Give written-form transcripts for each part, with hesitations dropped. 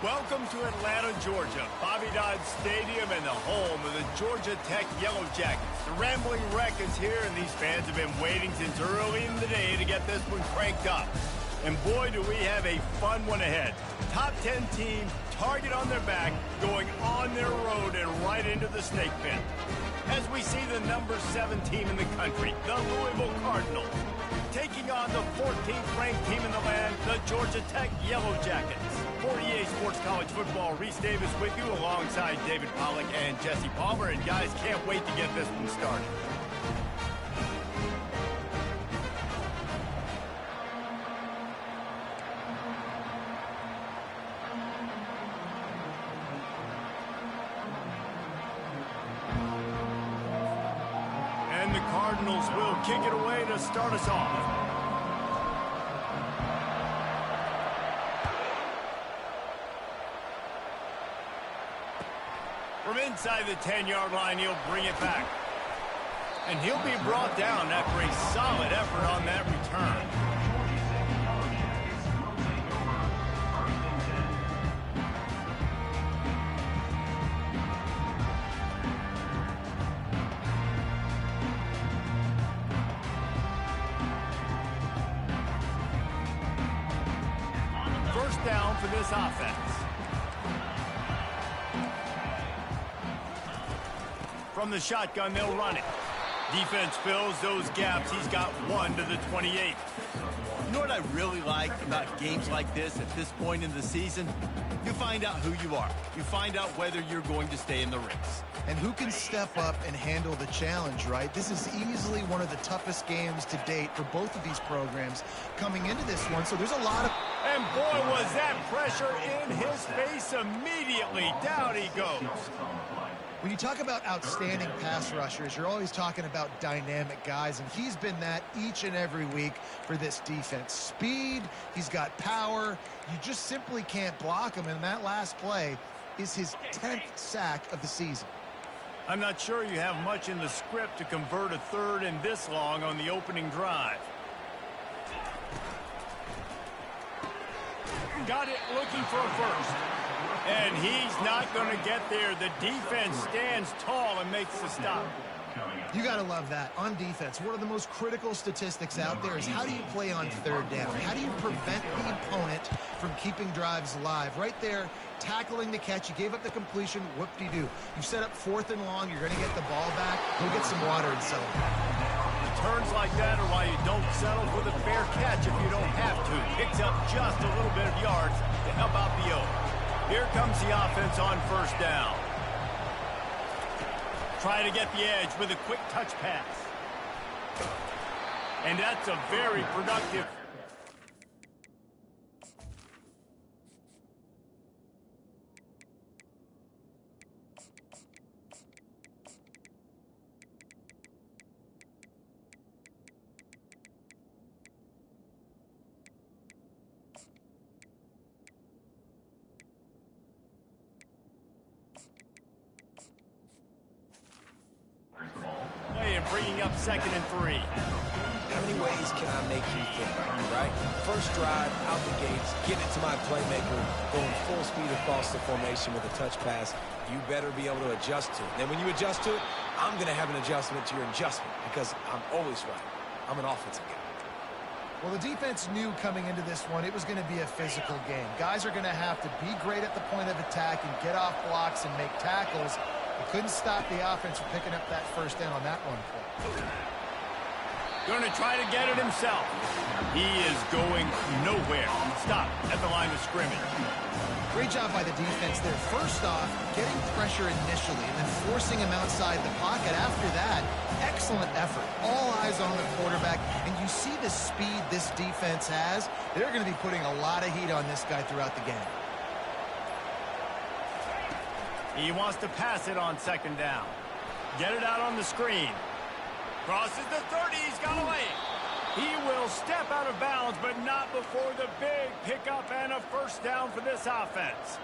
Welcome to Atlanta, Georgia, Bobby Dodd Stadium and the home of the Georgia Tech Yellow Jackets. The Rambling Wreck is here, and these fans have been waiting since early in the day to get this one cranked up. And boy, do we have a fun one ahead. Top 10 team, target on their back, going on their road and right into the snake pit. As we see the number 7 team in the country, the Louisville Cardinals, taking on the 14th ranked team in the land, the Georgia Tech Yellow Jackets. For EA Sports College Football, Reese Davis with you alongside David Pollack and Jesse Palmer. And guys, can't wait to get this one started. And the Cardinals will kick it away to start us off. From inside the 10-yard line, he'll bring it back. And he'll be brought down after a solid effort on that return. First down for this offense. From the shotgun, they'll run it. Defense fills those gaps. He's got 1 to the 28. You know what I really like about games like this at this point in the season? You find out who you are. You find out whether you're going to stay in the race. And who can step up and handle the challenge, right? This is easily one of the toughest games to date for both of these programs coming into this one. So there's a lot of... And boy, was that pressure in his face immediately. Down he goes. When you talk about outstanding pass rushers, you're always talking about dynamic guys, and he's been that each and every week for this defense. Speed, he's got power. You just simply can't block him, and that last play is his 10th sack of the season. I'm not sure you have much in the script to convert a third and this long on the opening drive. Got it looking for a first. And he's not going to get there. The defense stands tall and makes the stop. You got to love that. On defense, one of the most critical statistics out there is how do you play on third down? How do you prevent the opponent from keeping drives alive? Right there, tackling the catch. You gave up the completion. Whoop-de-doo. You set up 4th and long. You're going to get the ball back. Go get some water and celebrate. Turns like that are why you don't settle for the fair catch if you don't have to. Picks up just a little bit of yards to help out the O. Here comes the offense on first down. Try to get the edge with a quick touch pass. And that's a very productive... bringing up 2nd and 3. How many ways can I make you think, right? First drive, out the gates, get it to my playmaker, going full speed across the formation with a touch pass. You better be able to adjust to it. And then when you adjust to it, I'm going to have an adjustment to your adjustment because I'm always right. I'm an offensive guy. Well, the defense knew coming into this one it was going to be a physical game. Guys are going to have to be great at the point of attack and get off blocks and make tackles. He couldn't stop the offense from picking up that first down on that one play. Going to try to get it himself. He is going nowhere. Stop at the line of scrimmage. Great job by the defense there. First off, getting pressure initially and then forcing him outside the pocket. After that, excellent effort. All eyes on the quarterback. And you see the speed this defense has. They're going to be putting a lot of heat on this guy throughout the game. He wants to pass it on 2nd down. Get it out on the screen. Crosses the 30. He's got a lane. He will step out of bounds, but not before the big pickup and a first down for this offense.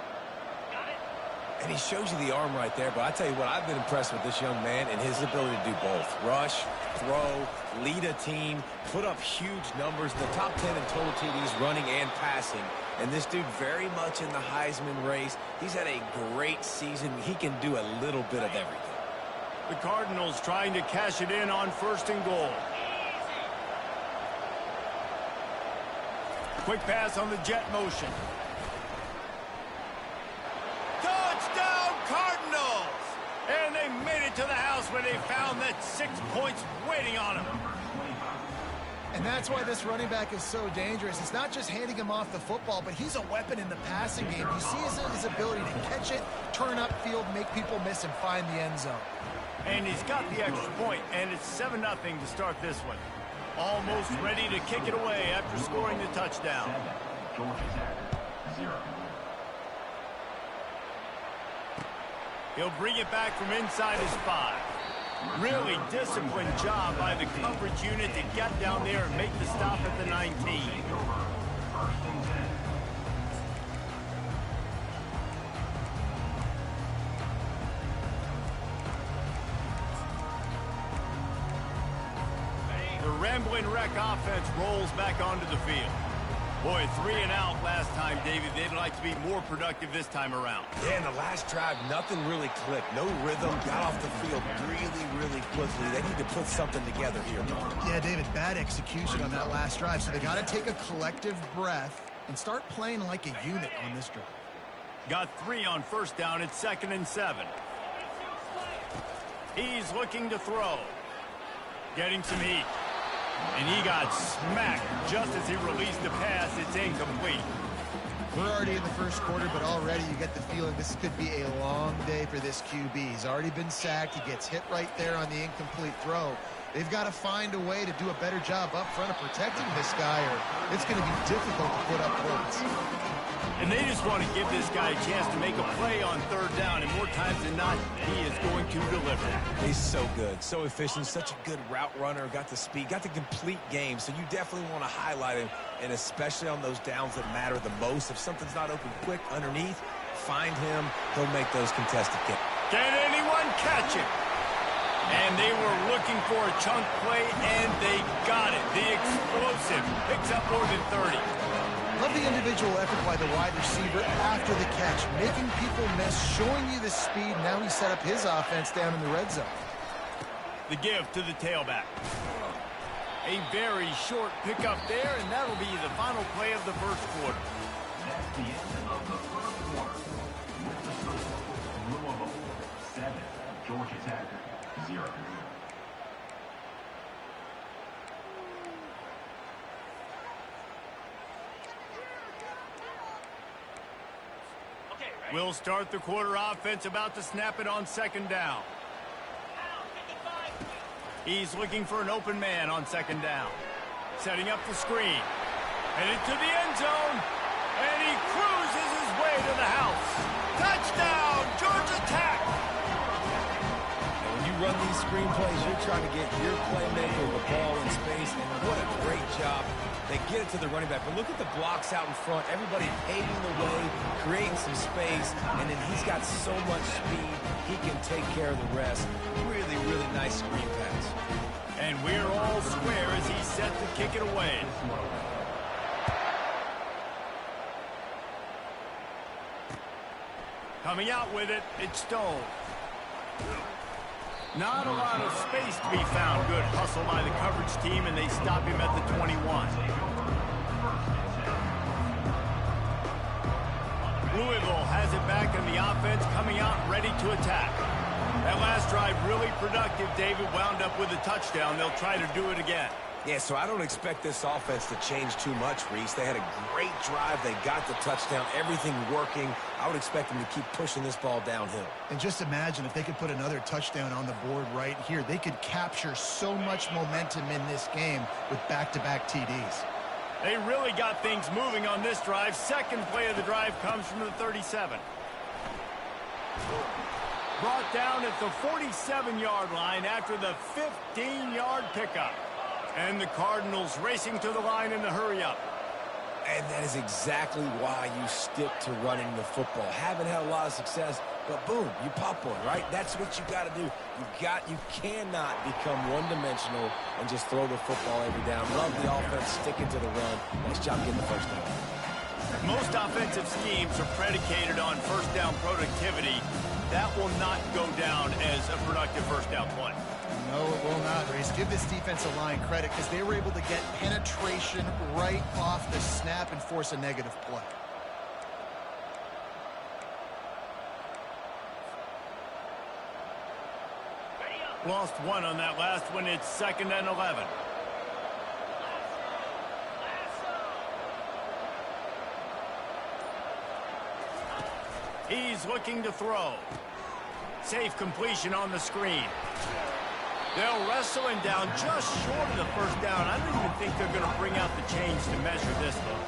And he shows you the arm right there, but I tell you what, I've been impressed with this young man and his ability to do both. Rush, throw, lead a team, put up huge numbers, the top 10 in total TDs running and passing. And this dude very much in the Heisman race. He's had a great season. He can do a little bit of everything. The Cardinals trying to cash it in on 1st and goal. Quick pass on the jet motion. Touchdown Cardinals! And they made it to the house where they found that 6 points waiting on them. And that's why this running back is so dangerous. It's not just handing him off the football, but he's a weapon in the passing game. You see his ability to catch it, turn upfield, make people miss, and find the end zone. And he's got the extra point, and it's 7-0 to start this one. Almost ready to kick it away after scoring the touchdown. He'll bring it back from inside his 5. Really disciplined job by the coverage unit to get down there and make the stop at the 19. The Rambling Wreck offense rolls back onto the field. Boy, 3 and out last time, David. They'd like to be more productive this time around. Yeah, in the last drive, nothing really clicked. No rhythm, got off the field really quickly. They need to put something together here. Yeah, David, bad execution on that last drive. So they got to take a collective breath and start playing like a unit on this drive. Got 3 on 1st down. It's 2nd and 7. He's looking to throw. Getting some heat. And he got smacked just as he released the pass. It's incomplete. We're already in the 1st quarter, but already you get the feeling this could be a long day for this QB. He's already been sacked. He gets hit right there on the incomplete throw. They've got to find a way to do a better job up front of protecting this guy, or it's going to be difficult to put up points. And they just want to give this guy a chance to make a play on 3rd down, and more times than not, he is going to deliver. He's so good, so efficient, such a good route runner, got the speed, got the complete game, so you definitely want to highlight him, and especially on those downs that matter the most. If something's not open quick underneath, find him, he'll make those contested kicks. Can anyone catch it? And they were looking for a chunk play, and they got it. The explosive picks up more than 30. Love the individual effort by the wide receiver after the catch, making people miss, showing you the speed. Now he set up his offense down in the red zone. The give to the tailback. A very short pickup there, and that'll be the final play of the 1st quarter. That's the end of the 1st quarter. With the score, Louisville 7, Georgia Tech 0. We'll start the quarter offense, about to snap it on 2nd down. He's looking for an open man on 2nd down. Setting up the screen. Headed to the end zone. And he cruises his way to the house. Touchdown, Georgia Tech! And when you run these screen plays, you're trying to get your playmaker the ball in space, and what a great job. They get it to the running back, but look at the blocks out in front. Everybody paving the way, creating some space, and then he's got so much speed, he can take care of the rest. Really nice screen pass. And we're all square as he's set to kick it away. Coming out with it, it's Stone. Not a lot of space to be found. Good hustle by the coverage team, and they stop him at the 21. Louisville has it back in the offense, coming out ready to attack. That last drive really productive. David wound up with a touchdown. They'll try to do it again. Yeah, so I don't expect this offense to change too much, Reese. They had a great drive. They got the touchdown. Everything working. I would expect them to keep pushing this ball downhill. And just imagine if they could put another touchdown on the board right here. They could capture so much momentum in this game with back-to-back TDs. They really got things moving on this drive. 2nd play of the drive comes from the 37. Brought down at the 47-yard line after the 15-yard pickup. And the Cardinals racing to the line in the hurry-up. And that is exactly why you stick to running the football. Haven't had a lot of success, but boom, you pop one, right? That's what you got to do. You cannot become one-dimensional and just throw the football every down. Love the offense, sticking to the run. Nice job getting the first down. Most offensive schemes are predicated on first down productivity. That will not go down as a productive first down play. No, it will not, Reese. Give this defensive line credit because they were able to get penetration right off the snap and force a negative play. Lost one on that last one. It's 2nd and 11. He's looking to throw. Safe completion on the screen. They'll wrestle him down just short of the first down. I don't even think they're going to bring out the chains to measure this one.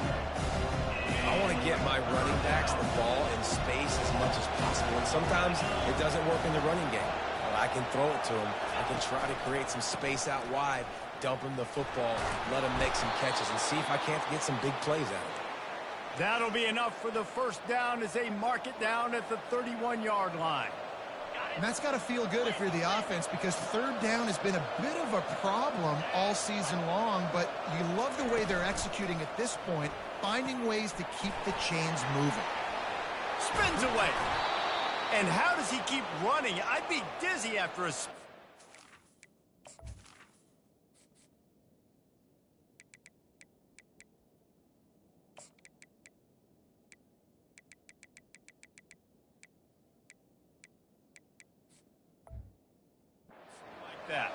I want to get my running backs the ball in space as much as possible. And sometimes it doesn't work in the running game. But I can throw it to them. I can try to create some space out wide, dump him the football, let him make some catches, and see if I can't get some big plays out of it. That'll be enough for the first down as they mark it down at the 31-yard line. And that's got to feel good if you're the offense because third down has been a bit of a problem all season long, but you love the way they're executing at this point, finding ways to keep the chains moving. Spins away. And how does he keep running? I'd be dizzy after a... that.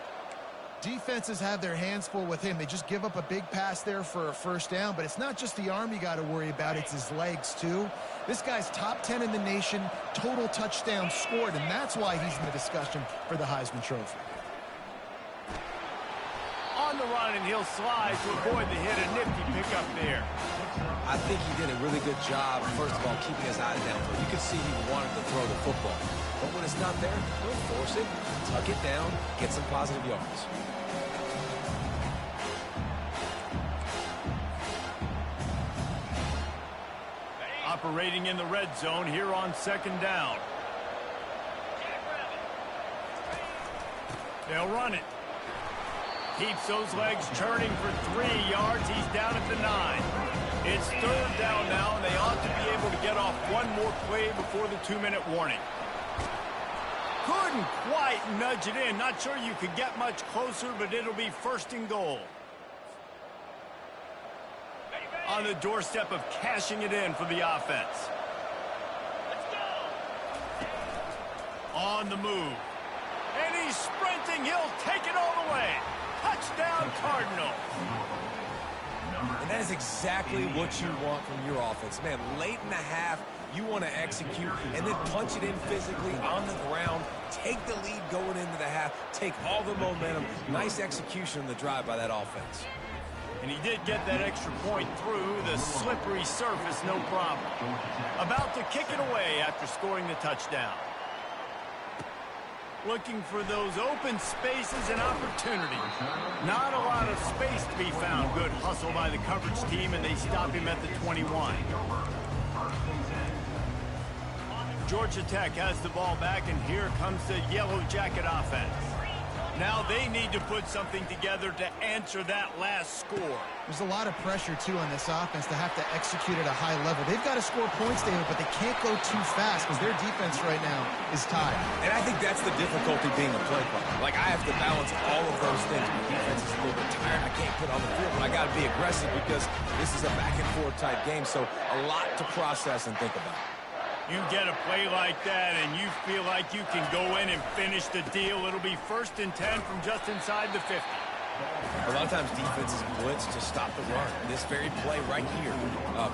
Defenses have their hands full with him. They just give up a big pass there for a first down, but it's not just the arm you got to worry about, it's his legs too. This guy's top 10 in the nation, total touchdowns scored, and that's why he's in the discussion for the Heisman Trophy. On the run, and he'll slide to avoid the hit. A nifty pickup there. I think he did a really good job, first of all, keeping his eyes downfield. You could see he wanted to throw the football. But when it's not there, don't force it. Tuck it down, get some positive yards. Operating in the red zone here on 2nd down. They'll run it. Keeps those legs churning for 3 yards. He's down at the 9. It's 3rd down now, and they ought to be able to get off one more play before the 2-minute warning. Couldn't quite nudge it in. Not sure you could get much closer, but it'll be 1st and goal. On the doorstep of cashing it in for the offense. Let's go. On the move. And he's sprinting. He'll take it all the way. Touchdown, Cardinals. And that is exactly what you want from your offense. Man, late in the half, you want to execute and then punch it in physically on the ground. Take the lead going into the half. Take all the momentum. Nice execution on the drive by that offense. And he did get that extra point through the slippery surface, no problem. About to kick it away after scoring the touchdown. Looking for those open spaces and opportunities. Not a lot of space to be found. Good hustle by the coverage team, and they stop him at the 21. Georgia Tech has the ball back, and here comes the Yellow Jacket offense. Now they need to put something together to answer that last score. There's a lot of pressure, too, on this offense to have to execute at a high level. They've got to score points, David, but they can't go too fast because their defense right now is tied. And I think that's the difficulty being a play caller. Like, I have to balance all of those things. My defense is a little bit tired. I can't put on the field, but I got to be aggressive because this is a back-and-forth type game, so a lot to process and think about. You get a play like that and you feel like you can go in and finish the deal. It'll be 1st and 10 from just inside the 50. A lot of times defenses blitz to stop the run. This very play right here,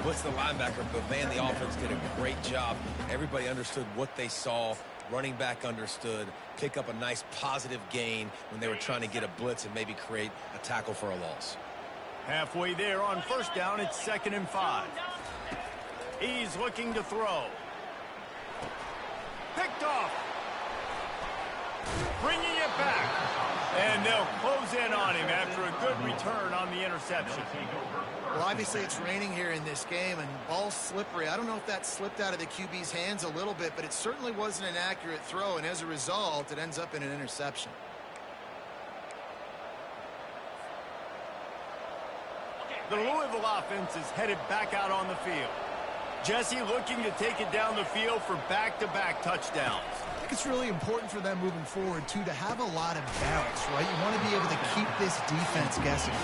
blitz the linebacker, but man, the offense did a great job. Everybody understood what they saw. Running back understood. Pick up a nice positive gain when they were trying to get a blitz and maybe create a tackle for a loss. Halfway there on 1st down, it's 2nd and 5. He's looking to throw. Picked off. Bringing it back. And they'll close in on him after a good return on the interception. Well, obviously it's raining here in this game, and ball's slippery. I don't know if that slipped out of the QB's hands a little bit, but it certainly wasn't an accurate throw, and as a result, it ends up in an interception. The Louisville offense is headed back out on the field. Jesse looking to take it down the field for back-to-back touchdowns. I think it's really important for them moving forward, too, to have a lot of balance, right? You want to be able to keep this defense guessing.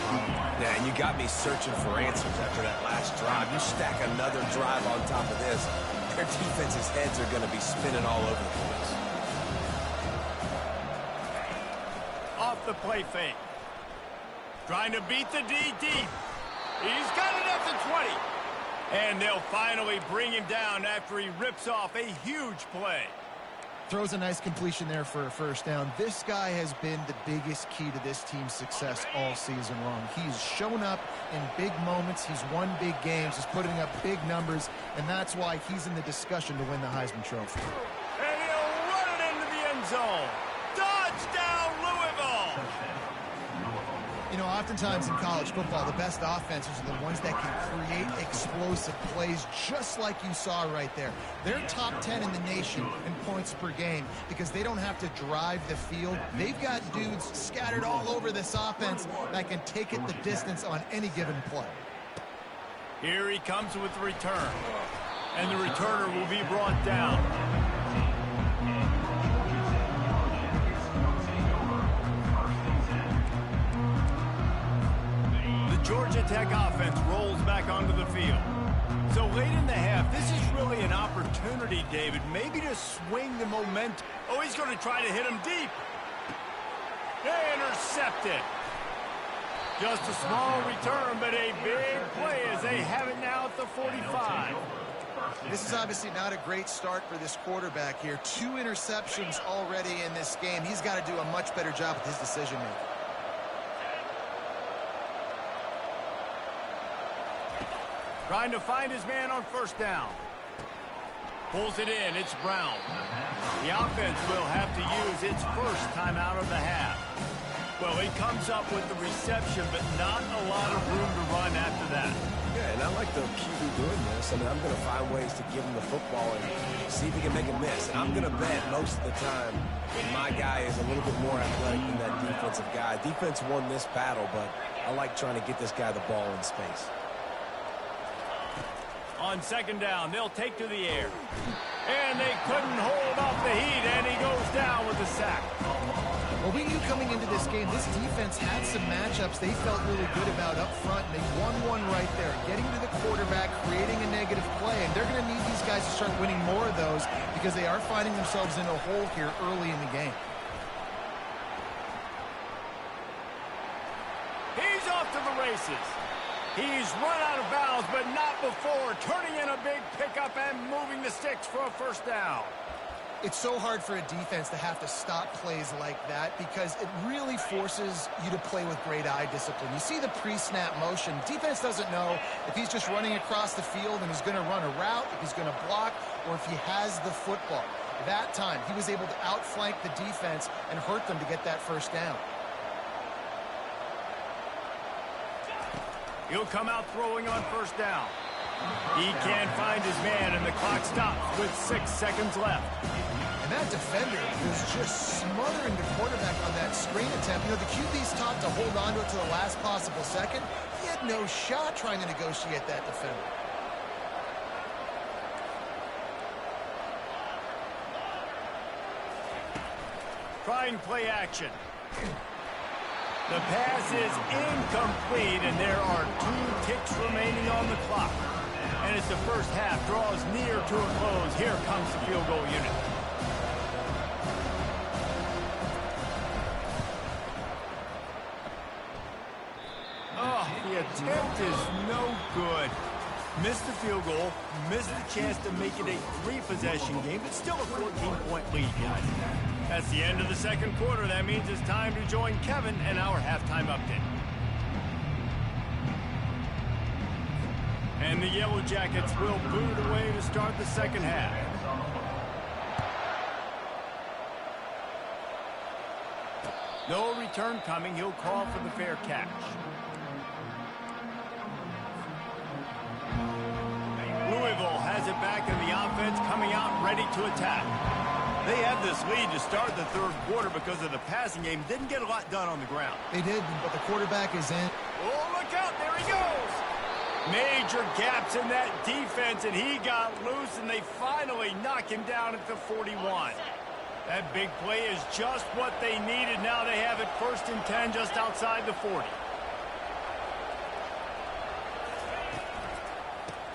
Yeah, and you got me searching for answers after that last drive. You stack another drive on top of this, their defense's heads are going to be spinning all over the place. Off the play fake. Trying to beat the D deep. He's got it at the 20. And they'll finally bring him down after he rips off a huge play. Throws a nice completion there for a first down. This guy has been the biggest key to this team's success all season long. He's shown up in big moments. He's won big games. He's putting up big numbers, and that's why he's in the discussion to win the Heisman Trophy. And he'll run it into the end zone. Touchdown, Louisville! You know, oftentimes in college football, the best offenses are the ones that can create explosive plays just like you saw right there. They're top 10 in the nation in points per game because they don't have to drive the field. They've got dudes scattered all over this offense that can take it the distance on any given play. Here he comes with the return. And the returner will be brought down. Georgia Tech offense rolls back onto the field. So late in the half, this is really an opportunity, David, maybe to swing the momentum. Oh, he's going to try to hit him deep. They intercept it. Just a small return, but a big play as they have it now at the 45. This is obviously not a great start for this quarterback here. 2 interceptions already in this game. He's got to do a much better job with his decision-making. Trying to find his man on first down. Pulls it in. It's Brown. The offense will have to use its first time out of the half. Well, he comes up with the reception, but not a lot of room to run after that. Yeah, and I like the QB doing this. I mean, I'm going to find ways to give him the football and see if he can make a miss. And I'm going to bet most of the time my guy is a little bit more athletic than that defensive guy. Defense won this battle, but I like trying to get this guy the ball in space. On second down, they'll take to the air. And they couldn't hold off the heat, and he goes down with a sack. Well, we knew coming into this game, this defense had some matchups they felt really good about up front, and they won one right there, getting to the quarterback, creating a negative play, and they're going to need these guys to start winning more of those because they are finding themselves in a hole here early in the game. He's off to the races. He's run out of bounds, but not before turning in a big pickup and moving the sticks for a first down. It's so hard for a defense to have to stop plays like that because it really forces you to play with great eye discipline. You see the pre-snap motion. Defense doesn't know if he's just running across the field and he's going to run a route, if he's going to block, or if he has the football. That time, he was able to outflank the defense and hurt them to get that first down. He'll come out throwing on first down. He can't find his man, and the clock stops with 6 seconds left. And that defender was just smothering the quarterback on that screen attempt. You know, the QB's taught to hold on to it to the last possible second. He had no shot trying to negotiate that defender. Trying play action. The pass is incomplete, and there are 2 ticks remaining on the clock. And as the first half draws near to a close, here comes the field goal unit. Oh, the attempt is no good. Missed the field goal, missed the chance to make it a 3-possession game, but still a 14-point lead, guys. That's the end of the second quarter. That means it's time to join Kevin and our halftime update. And the Yellow Jackets will boot it away to start the second half. No return coming. He'll call for the fair catch. Louisville has it back in the offense, coming out ready to attack. They had this lead to start the third quarter because of the passing game. Didn't get a lot done on the ground. They did, but the quarterback is in. Oh, look out. There he goes. Major gaps in that defense, and he got loose, and they finally knock him down at the 41. That big play is just what they needed. Now they have it 1st and 10 just outside the 40.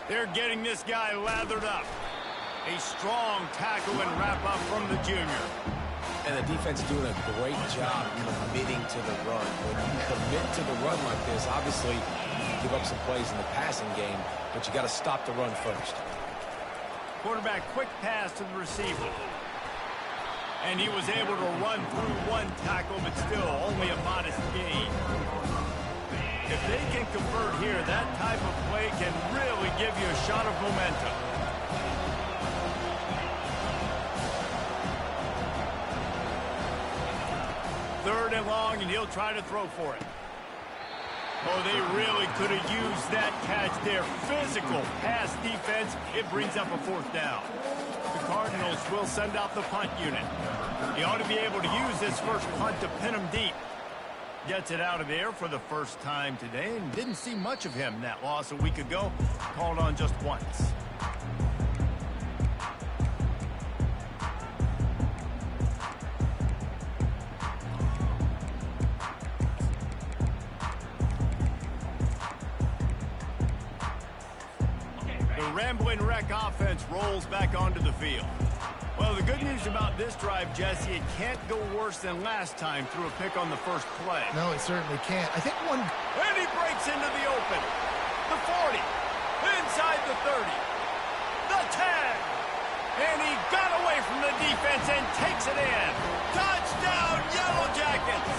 They're getting this guy lathered up. A strong tackle and wrap-up from the junior. And the defense doing a great job committing to the run. When you commit to the run like this, obviously you give up some plays in the passing game, but you got to stop the run first. Quarterback quick pass to the receiver. And he was able to run through one tackle, but still only a modest gain. If they can convert here, that type of play can really give you a shot of momentum. Third and long, and he'll try to throw for it. Oh, they really could have used that catch there. Physical pass defense. It brings up a 4th down. The Cardinals will send out the punt unit. He ought to be able to use this first punt to pin him deep. Gets it out of there for the first time today, and didn't see much of him. That loss a week ago, called on just once. The Rambling Wreck offense rolls back onto the field. Well, the good news about this drive, Jesse, it can't go worse than last time through a pick on the first play. No, it certainly can't. I think one... And he breaks into the open. The 40. Inside the 30. The 10. And he got away from the defense and takes it in. Touchdown, Yellow Jackets.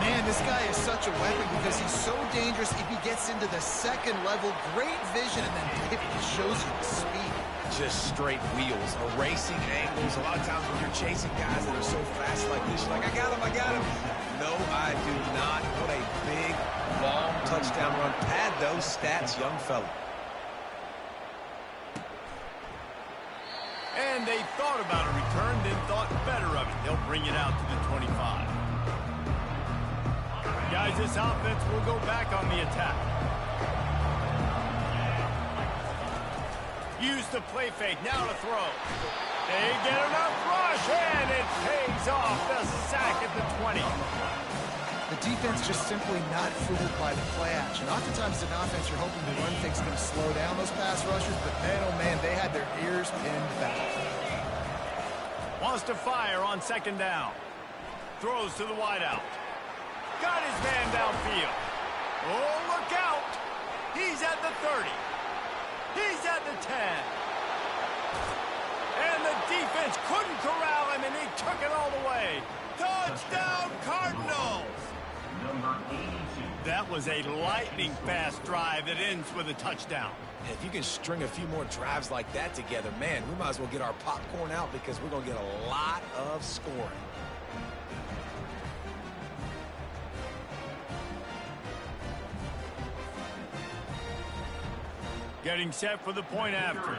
Man, this guy is such a weapon because he's so dangerous if he gets into the second level. Great vision, and then David just shows you the speed. Just straight wheels, erasing angles. A lot of times when you're chasing guys that are so fast like this, you're like, I got him. No, I do not. What a big, long touchdown run. Pad those stats, young fella. And they thought about a return, then thought better of it. They'll bring it out to the 25. Guys, this offense will go back on the attack. Use the play fake, now to throw. They get enough rush, and it pays off the sack at the 20. The defense just simply not fooled by the play action. Oftentimes, an offense, you're hoping the run fake's going to slow down those pass rushers, but man, oh man, they had their ears pinned back. Wants to fire on 2nd down. Throws to the wideout. Got his man downfield. Oh, look out. He's at the 30. He's at the 10. And the defense couldn't corral him, and he took it all the way. Touchdown, Cardinals. Number 82. That was a lightning-fast drive that ends with a touchdown. And if you can string a few more drives like that together, man, we might as well get our popcorn out because we're going to get a lot of scoring. Getting set for the point after.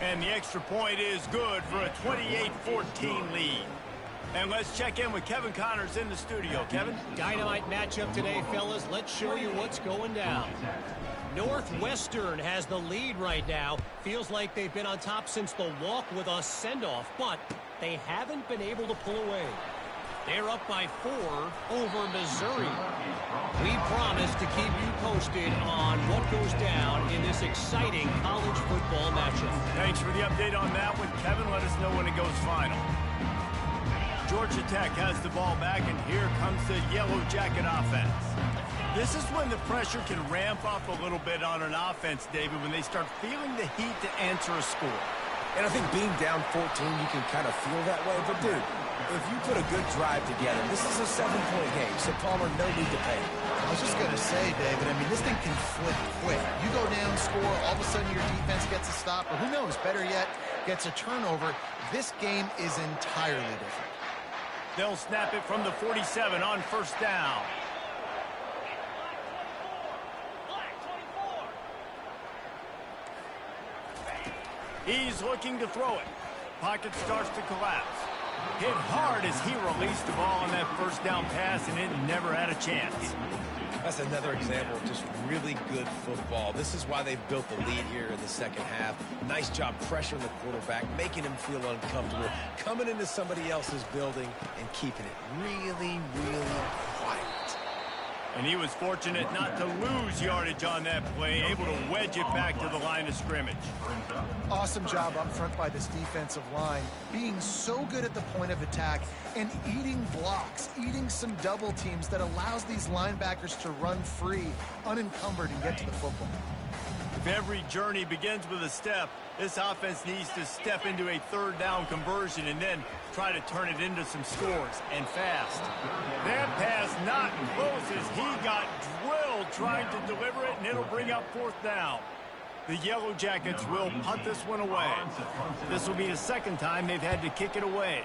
And the extra point is good for a 28-14 lead. And let's check in with Kevin Connors in the studio. Kevin? Dynamite matchup today, fellas. Let's show you what's going down. Northwestern has the lead right now. Feels like they've been on top since the walk with us send-off, but they haven't been able to pull away. They're up by 4 over Missouri. We promise to keep you posted on what goes down in this exciting college football matchup. Thanks for the update on that one, Kevin. Let us know when it goes final. Georgia Tech has the ball back, and here comes the Yellow Jacket offense. This is when the pressure can ramp up a little bit on an offense, David, when they start feeling the heat to answer a score. And I think being down 14, you can kind of feel that way. But, dude, If you put a good drive together, this is a 7-point game, so Palmer, no need to pay. I was just going to say, David, I mean, this thing can flip quick. You go down, score, all of a sudden your defense gets a stop, or who knows, better yet, gets a turnover. This game is entirely different. They'll snap it from the 47 on first down. He's looking to throw it. Pocket starts to collapse. Hit hard as he released the ball on that first down pass, and it never had a chance. That's another example of just really good football. This is why they've built the lead here in the second half. Nice job pressuring the quarterback, making him feel uncomfortable, coming into somebody else's building and keeping it really, really quiet. And he was fortunate not to lose yardage on that play, able to wedge it back to the line of scrimmage. Awesome job up front by this defensive line, being so good at the point of attack and eating blocks, eating some double teams that allows these linebackers to run free, unencumbered, and get to the football. If every journey begins with a step, this offense needs to step into a third down conversion and then try to turn it into some scores, and fast. That pass not close as he got drilled trying to deliver it, and it'll bring up fourth down. The Yellow Jackets will punt this one away. This will be the second time they've had to kick it away.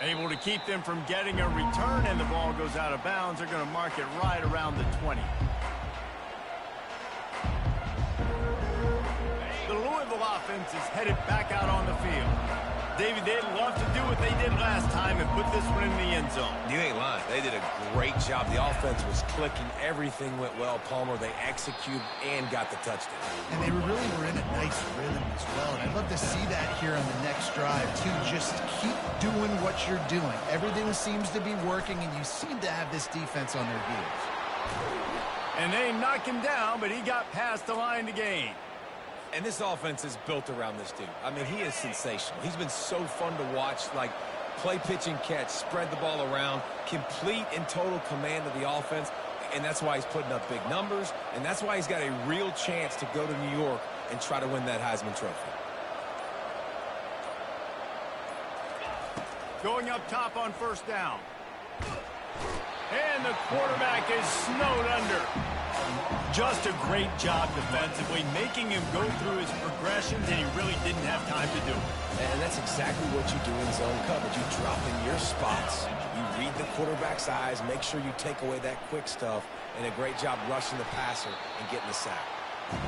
Able to keep them from getting a return, and the ball goes out of bounds. They're going to mark it right around the 20. The Louisville offense is headed back out on the field. David, they'd love to do what they did last time and put this one in the end zone. You ain't lying. They did a great job. The offense was clicking. Everything went well. Palmer, they executed and got the touchdown. And they really were in a nice rhythm as well. And I'd love to see that here on the next drive, too. Just keep doing what you're doing. Everything seems to be working, and you seem to have this defense on their heels. And they knock him down, but he got past the line to gain. And this offense is built around this dude. I mean, he is sensational. He's been so fun to watch, like play, pitch, and catch, spread the ball around, complete and total command of the offense, and that's why he's putting up big numbers, and that's why he's got a real chance to go to New York and try to win that Heisman Trophy. Going up top on first down. And the quarterback is snowed under. Just a great job defensively, making him go through his progressions, and he really didn't have time to do it. And that's exactly what you do in zone coverage. You drop in your spots, you read the quarterback's eyes, make sure you take away that quick stuff, and a great job rushing the passer and getting the sack.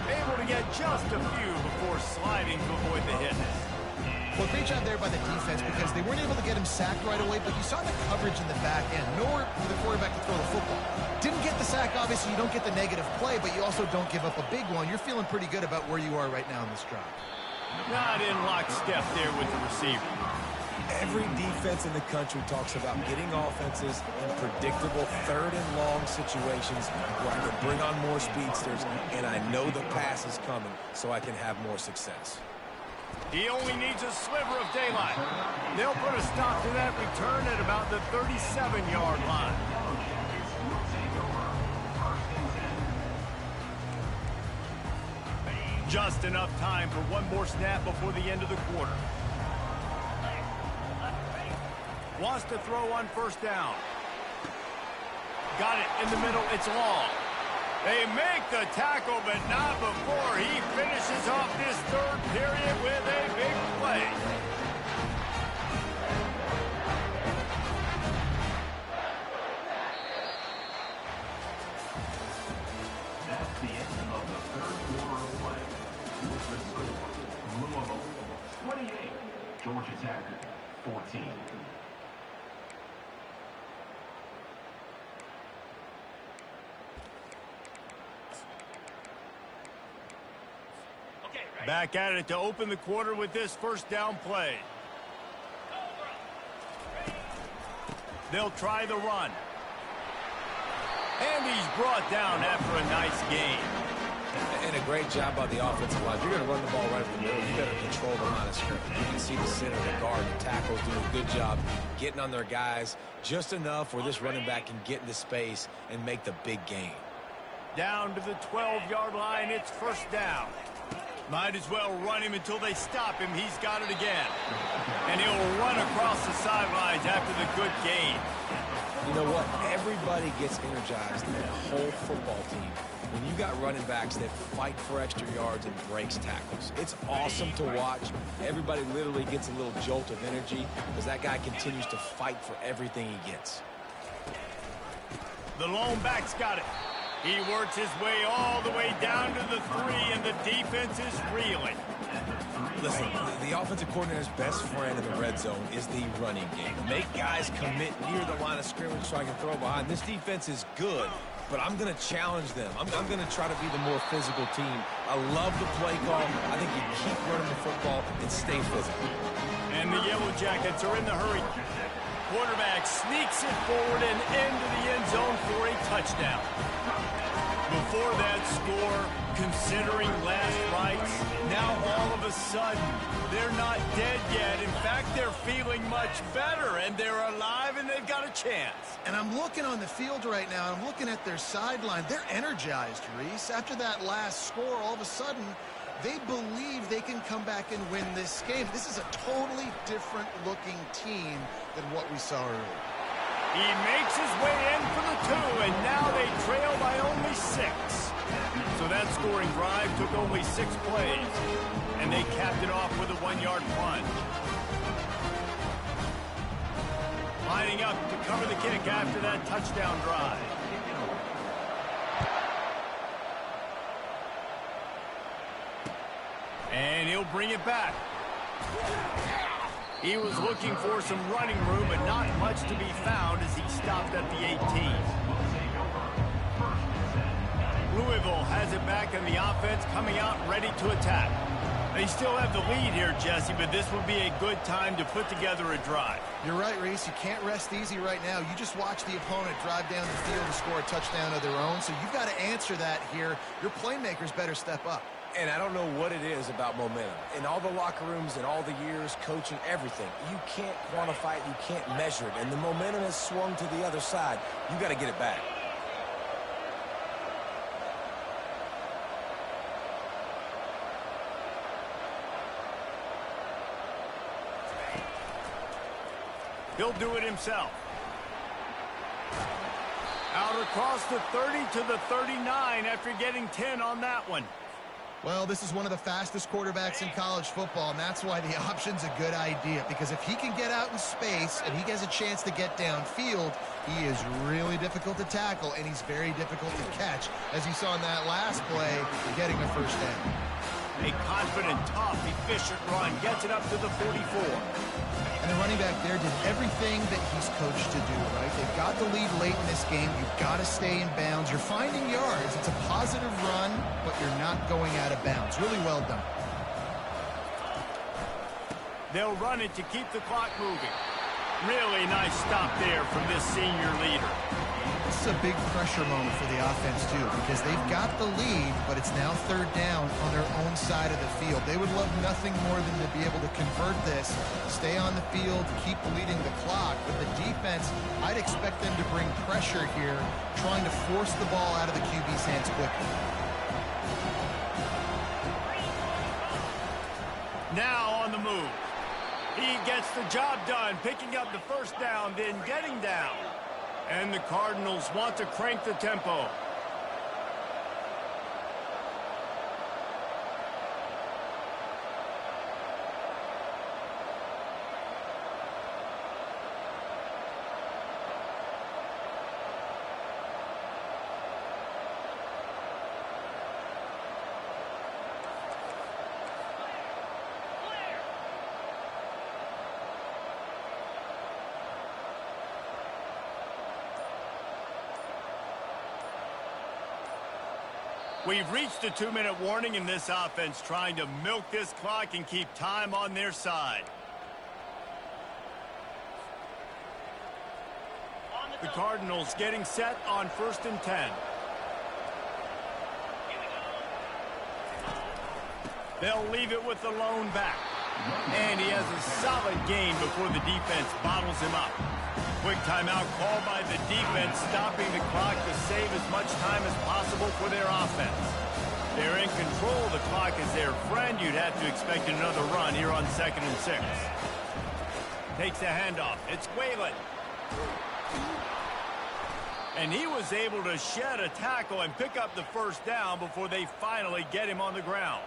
Able to get just a few before sliding to avoid the hit. Well, great job there by the defense because they weren't able to get him sacked right away, but you saw the coverage in the back end. Nowhere for the quarterback to throw the football. Didn't get the sack, obviously. You don't get the negative play, but you also don't give up a big one. You're feeling pretty good about where you are right now in this drive. Not in lockstep there with the receiver. Every defense in the country talks about getting offenses in predictable third and long situations where I can bring on more speedsters, and I know the pass is coming so I can have more success. He only needs a sliver of daylight. They'll put a stop to that return at about the 37-yard line. Just enough time for one more snap before the end of the quarter. Wants to throw on first down. Got it in the middle. It's long. They make the tackle, but not before he finishes off this third period with a big play. That's the end of the third quarter of play. With the score, Louisville 28, Georgia Tech 14. Back at it to open the quarter with this first down play. They'll try the run. And he's brought down after a nice gain. And a great job by the offensive line. You're going to run the ball right in the middle. You better control the line of scrimmage. You can see the center, the guard, the tackles doing a good job getting on their guys just enough where this running back can get into space and make the big gain. Down to the 12-yard line, it's first down. Might as well run him until they stop him. He's got it again. And he'll run across the sidelines after the good gain. You know what? Everybody gets energized in a whole football team when you got running backs that fight for extra yards and breaks tackles. It's awesome to watch. Everybody literally gets a little jolt of energy because that guy continues to fight for everything he gets. The lone back's got it. He works his way all the way down to the 3, and the defense is reeling. Listen, the offensive coordinator's best friend in the red zone is the running game. Make guys commit near the line of scrimmage so I can throw behind. This defense is good, but I'm going to challenge them. I'm going to try to be the more physical team. I love the play call. I think you keep running the football and stay physical. And the Yellow Jackets are in the hurry. Quarterback sneaks it forward and into the end zone for a touchdown. Before that score, considering last rites, now all of a sudden, they're not dead yet. In fact, they're feeling much better, and they're alive, and they've got a chance. And I'm looking on the field right now. I'm looking at their sideline. They're energized, Reese. After that last score, all of a sudden, they believe they can come back and win this game. This is a totally different-looking team than what we saw earlier. He makes his way in for the 2, and now they trail by only 6. So that scoring drive took only 6 plays, and they capped it off with a 1-yard plunge. Lining up to cover the kick after that touchdown drive. And he'll bring it back. He was looking for some running room, but not much to be found as he stopped at the 18. Louisville has it back in the offense, coming out ready to attack. They still have the lead here, Jesse, but this would be a good time to put together a drive. You're right, Reese. You can't rest easy right now. You just watch the opponent drive down the field to score a touchdown of their own, so you've got to answer that here. Your playmakers better step up. And I don't know what it is about momentum. In all the locker rooms and all the years, coaching, everything, you can't quantify it, you can't measure it. And the momentum has swung to the other side. You got to get it back. He'll do it himself. Out across the 30 to the 39 after getting 10 on that one. Well, this is one of the fastest quarterbacks in college football, and that's why the option's a good idea, because if he can get out in space and he has a chance to get downfield, he is really difficult to tackle, and he's very difficult to catch, as you saw in that last play, getting a first down. A confident, tough, efficient run gets it up to the 44. And the running back there did everything that he's coached to do, right? They've got the lead late in this game. You've got to stay in bounds. You're finding yards. It's a positive run, but you're not going out of bounds. Really well done. They'll run it to keep the clock moving. Really nice stop there from this senior leader. This is a big pressure moment for the offense, too, because they've got the lead, but it's now 3rd down on their own side of the field. They would love nothing more than to be able to convert this, stay on the field, keep leading the clock. But the defense, I'd expect them to bring pressure here, trying to force the ball out of the QB's hands quickly. Now on the move. He gets the job done, picking up the first down, then getting down. And the Cardinals want to crank the tempo. We've reached a 2-minute warning in this offense, trying to milk this clock and keep time on their side. The Cardinals getting set on 1st and 10. They'll leave it with the lone back. And he has a solid gain before the defense bottles him up. Quick timeout called by the defense, stopping the clock to save as much time as possible for their offense. They're in control. The clock is their friend. You'd have to expect another run here on 2nd and 6. Takes the handoff. It's Whalen. And he was able to shed a tackle and pick up the first down before they finally get him on the ground.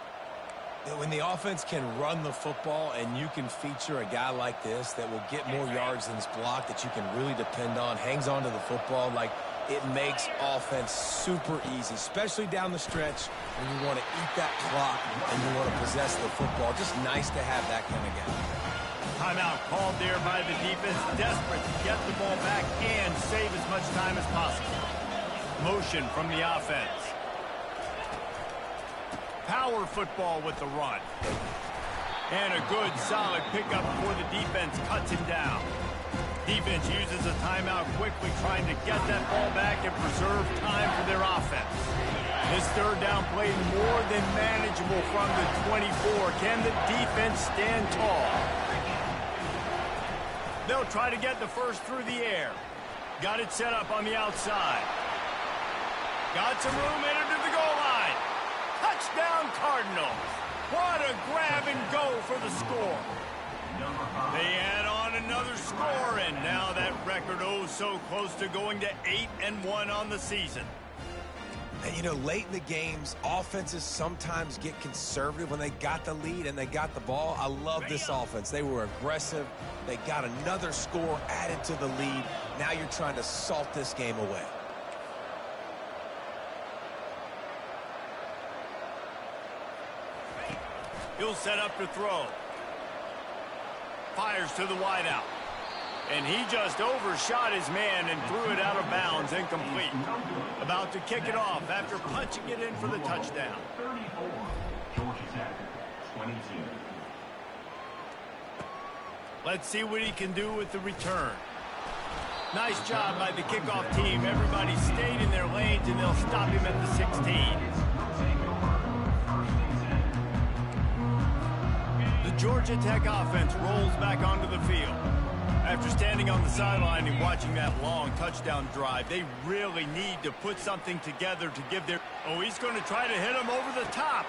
When the offense can run the football and you can feature a guy like this that will get more yards than his block, that you can really depend on, hangs on to the football, like it makes offense super easy, especially down the stretch when you want to eat that clock and you want to possess the football. Just nice to have that kind of guy. Timeout called there by the defense, desperate to get the ball back and save as much time as possible. Motion from the offense. Power football with the run. And a good, solid pickup before the defense cuts him down. Defense uses a timeout quickly, trying to get that ball back and preserve time for their offense. This third down play more than manageable from the 24. Can the defense stand tall? They'll try to get the first through the air. Got it set up on the outside. Got some room, entered to the goal line. Touchdown Cardinals. What a grab and go for the score. They add on another score, and now that record oh so close to going to 8-1 on the season. And, you know, late in the games, offenses sometimes get conservative when they got the lead and they got the ball. I love this offense. They were aggressive. They got another score added to the lead. Now you're trying to salt this game away. He'll set up to throw. Fires to the wideout. And he just overshot his man and threw it out of bounds, incomplete. About to kick it off after punching it in for the touchdown. 34, Georgia Tech, 22. Let's see what he can do with the return. Nice job by the kickoff team. Everybody stayed in their lanes, and they'll stop him at the 16. The Georgia Tech offense rolls back onto the field. After standing on the sideline and watching that long touchdown drive, they really need to put something together to give their... Oh, he's going to try to hit him over the top.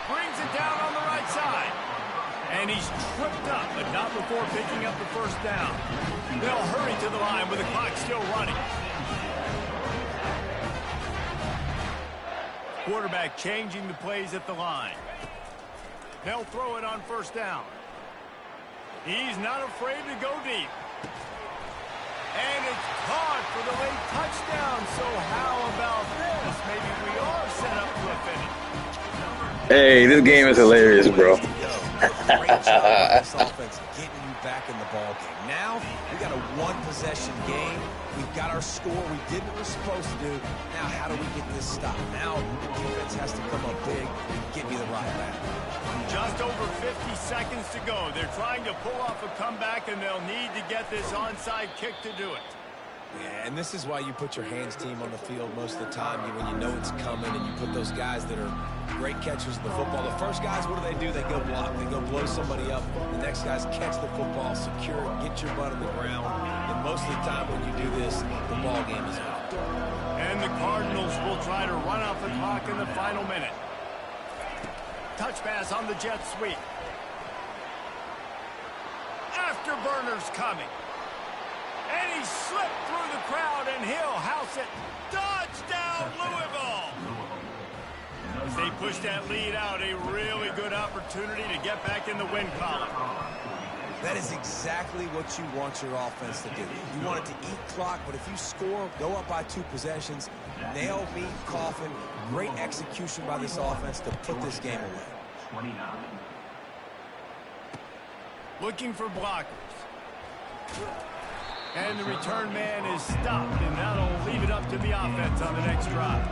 Brings it down on the right side. And he's tripped up, but not before picking up the first down. They'll hurry to the line with the clock still running. Quarterback changing the plays at the line. They'll throw it on first down. He's not afraid to go deep. And it's caught for the late touchdown. So how about this? Maybe we are set up for a finish. Hey, this game is hilarious, bro. Great job of this offense getting you back in the ball game. Now we got a one-possession game. We've got our score. We did what we're supposed to do. Now how do we get this stopped? Now the defense has to come up big and get me the right back. Just over 50 seconds to go. They're trying to pull off a comeback, and they'll need to get this onside kick to do it. Yeah, and this is why you put your hands team on the field most of the time, when you know it's coming, and you put those guys that are great catchers of the football. The first guys, what do? They go block. They go blow somebody up. The next guys catch the football, secure it, get your butt on the ground. And most of the time when you do this, the ball game is over. And the Cardinals will try to run out the clock in the final minute. Touch pass on the jet sweep. Afterburners coming. And he slipped through the crowd, and he'll house it. Touchdown, Louisville! As they push that lead out, a really good opportunity to get back in the win column. That is exactly what you want your offense to do. You want it to eat clock, but if you score, go up by 2 possessions, nail, meet, coffin. Great execution by this offense to put this game away. 29. Looking for blockers. And the return man is stopped, and that'll leave it up to the offense on the next drive.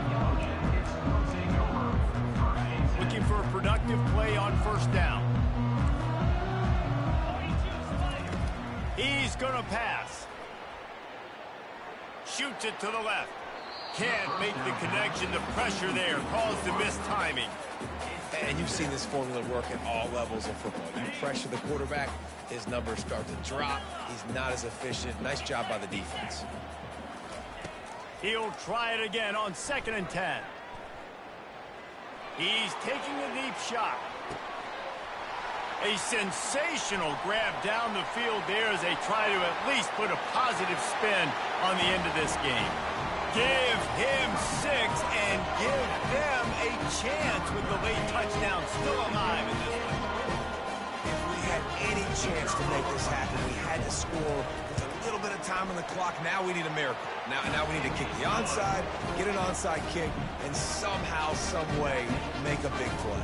Looking for a productive play on first down. He's going to pass. Shoots it to the left. Can't make the connection. The pressure there caused the missed timing. And you've seen this formula work at all levels of football. You pressure the quarterback, his numbers start to drop. He's not as efficient. Nice job by the defense. He'll try it again on 2nd and 10. He's taking a deep shot. A sensational grab down the field there as they try to at least put a positive spin on the end of this game. Give him 6 and give them a chance with the late touchdown still alive in this one. If we had any chance to make this happen, we had to score with a little bit of time on the clock. Now we need a miracle. Now we need to kick the onside, get an onside kick, and somehow, some way, make a big play.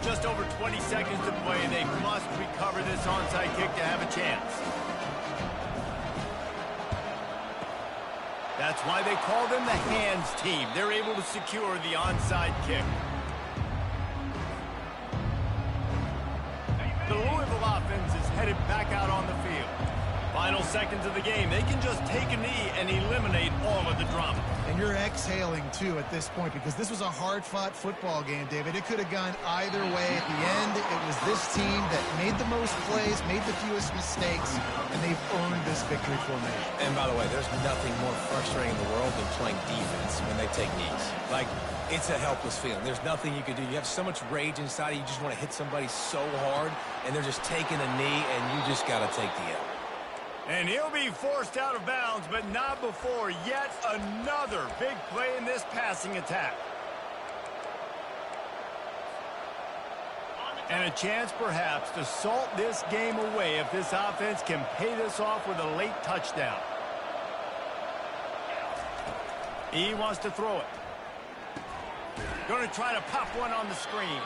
Just over 20 seconds to play. They must recover this onside kick to have a chance. That's why they call them the hands team. They're able to secure the onside kick. The Louisville offense is headed back out on the field. Final seconds of the game. They can just take a knee and eliminate all of the drama. And you're exhaling, too, at this point, because this was a hard-fought football game, David. It could have gone either way. At the end, it was this team that made the most plays, made the fewest mistakes, and they've earned this victory formation. And by the way, there's nothing more frustrating in the world than playing defense when they take knees. Like, it's a helpless feeling. There's nothing you can do. You have so much rage inside you just want to hit somebody so hard, and they're just taking a knee, and you just got to take the L. And he'll be forced out of bounds, but not before yet another big play in this passing attack. And a chance, perhaps, to salt this game away if this offense can pay this off with a late touchdown. He wants to throw it. Going to try to pop one on the screen.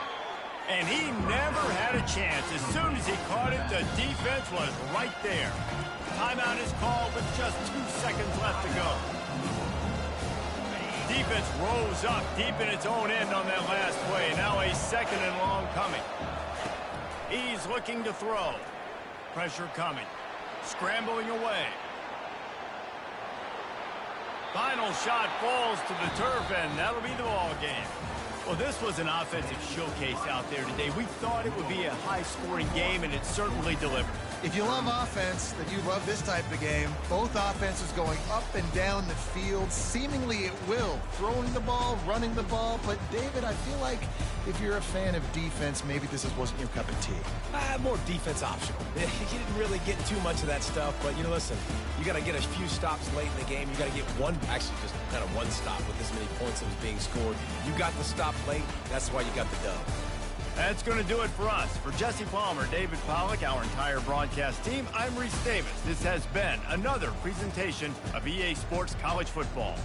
And he never had a chance. As soon as he caught it, the defense was right there. Timeout is called with just 2 seconds left to go. Defense rose up deep in its own end on that last play. Now a 2nd and long coming. He's looking to throw. Pressure coming. Scrambling away. Final shot falls to the turf, and that'll be the ball game. Well, this was an offensive showcase out there today. We thought it would be a high-scoring game, and it certainly delivered. If you love offense, then you love this type of game. Both offenses going up and down the field, seemingly at will. Throwing the ball, running the ball. But, David, I feel like if you're a fan of defense, maybe this wasn't your cup of tea. More defense optional. You didn't really get too much of that stuff, but, listen, you got to get a few stops late in the game. You got to get actually just kind of one stop with this many points that was being scored. You got the stop late. That's why you got the dub. That's going to do it for us. For Jesse Palmer, David Pollack, our entire broadcast team, I'm Reese Davis. This has been another presentation of EA Sports College Football.